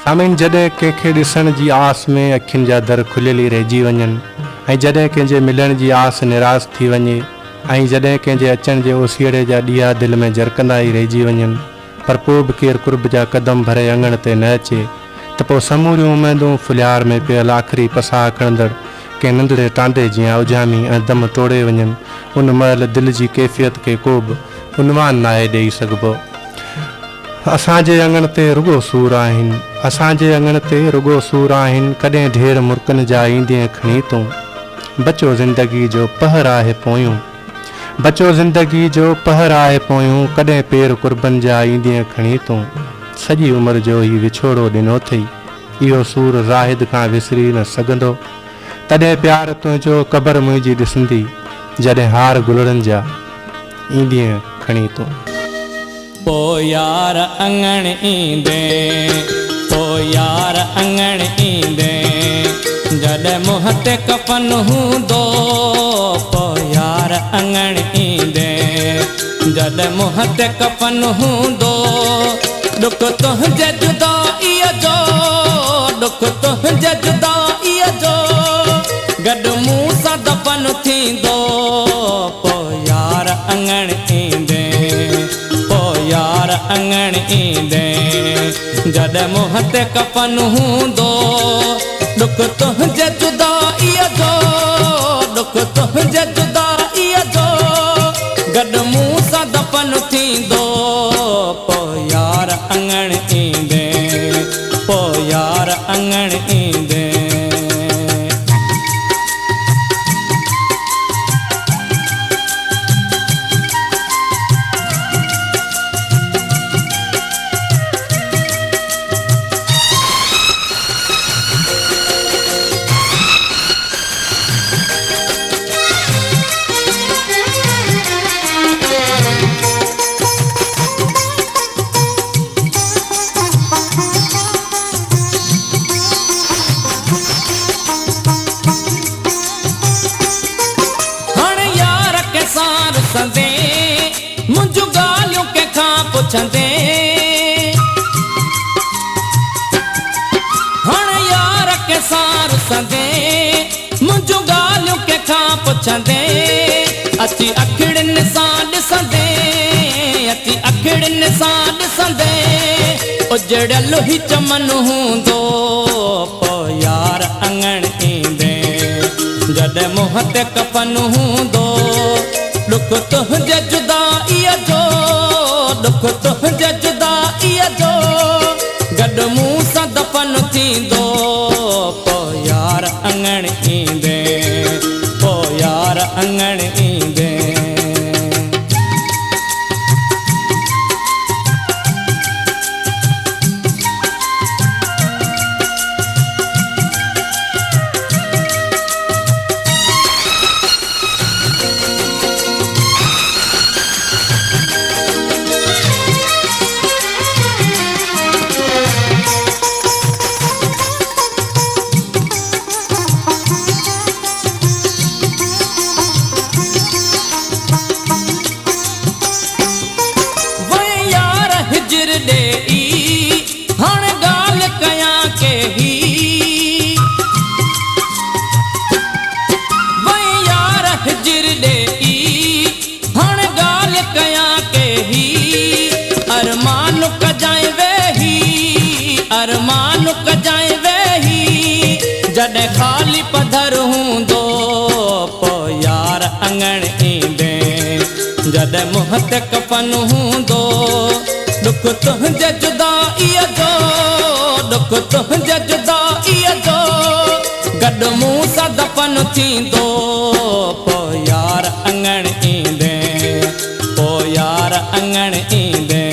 आमीन। जॾहिं कंहिंखे ॾिसण जी आस में अखियुनि जा दर खुलियल ई रहिजी वञनि ऐं जॾहिं कंहिंजे मिलण जी आस निराश थी वञे ऐं जॾहिं कंहिंजे अचण जे ओसीड़े जा ॾीआ दिलि में जरकंदा ई रहिजी वञनि पर पोइ बि केरु कुर्ब जा कदम भरे अङण ते न अचे त पोइ समूरियूं उमेदूं फुलियार में पियल आख़िरी पसाह खणंदड़ कंहिं नंढड़े टांडे जीअं उजामी ऐं दम तोड़े वञनि। उन महिल दिलि जी कैफ़ियत खे को बि उनवान नाहे ॾेई सघिबो। असांजे अङण ते रुगो सूर आहिनि, असांजे अङण ते रुगो सूर आहिनि, कॾहिं ढेर मुर्कनि जा ईंदे खणी तूं। बचो ज़िंदगी जो पहर आहे पोयूं, बचो ज़िंदगी जो पहर आहे पोयूं, कॾहिं पेर कुर्बन जा ईंदे खणी तूं। सॼी उमिरि जो ही विछोड़ो ॾिनो अथई, इहो सूर ज़ाहिद खां विसरी न सघंदो। तॾहिं प्यार तुंहिंजो क़बर मुंहिंजी ॾिसंदी, जॾहिं हार गुलड़नि जा ईंदे खणी तूं। पो यार अङण ईंदे, पो यार अङण ईंदे, जॾहिं मुंहं ते कफन हूंदो। पो यार अङण ईंदे, जॾहिं मुंहं ते कफन हूंदो। दुख तुंहिंजे जुदाईअ जो, दुख तुंहिंजे जुदाईअ जो, गॾु मूं सां दफ़न थींदो। पो यार अङण ईंदे, पो यार अङण ईंदे, जॾहिं मुंहं ते कफन हूंदो। दुख तुंहिंजे जुदाईअ जो, दुख तुंहिंजे जुदाईअ जो, गॾु मूं सां दफ़न थींदो। पो यार अङण ईंदे, पो यार अङण ईंदे। मुंहिंजूं ॻाल्हियूं कंहिंखां पुछंदे, हाणे यार के सार संदे, मुंहिंजूं ॻाल्हियूं कंहिंखां पुछंदे। अची अखिड़ियुनि सां ॾिसंदे, अची अखिड़ियुनि सां ॾिसंदे, उजड़ियल ई चमन हूंदो। पो यार अङण ईंदे, जॾहिं मुंहं ते कफन हूंदो। दुख तुंहिंजे जुदाईअ जो, दुख तुंहिंजे जुदाईअ जो, गॾु मूं सां दफ़न थींदो। पो यार अङण ईंदे, पो यार अङण ईंदे। हाणे ॻाल्हि कयां के ही, वई यार हिजर ॾेई, हाणे ॻाल्हि कयां के ही। अरमान कजाए वेही, अरमान कजाए वेही, जॾहिं ख़ाली पधर हूंदो। पो यार अङण ईंदे, जॾहिं मुंहं ते कफन हूंदो। दुख तुंहिंजे जुदाईअ जो, दुख तुंहिंजे जुदाईअ जो, गॾु मूं सां दफ़न थींदो। पो यार अङण ईंदे, पो यार अङण ईंदे।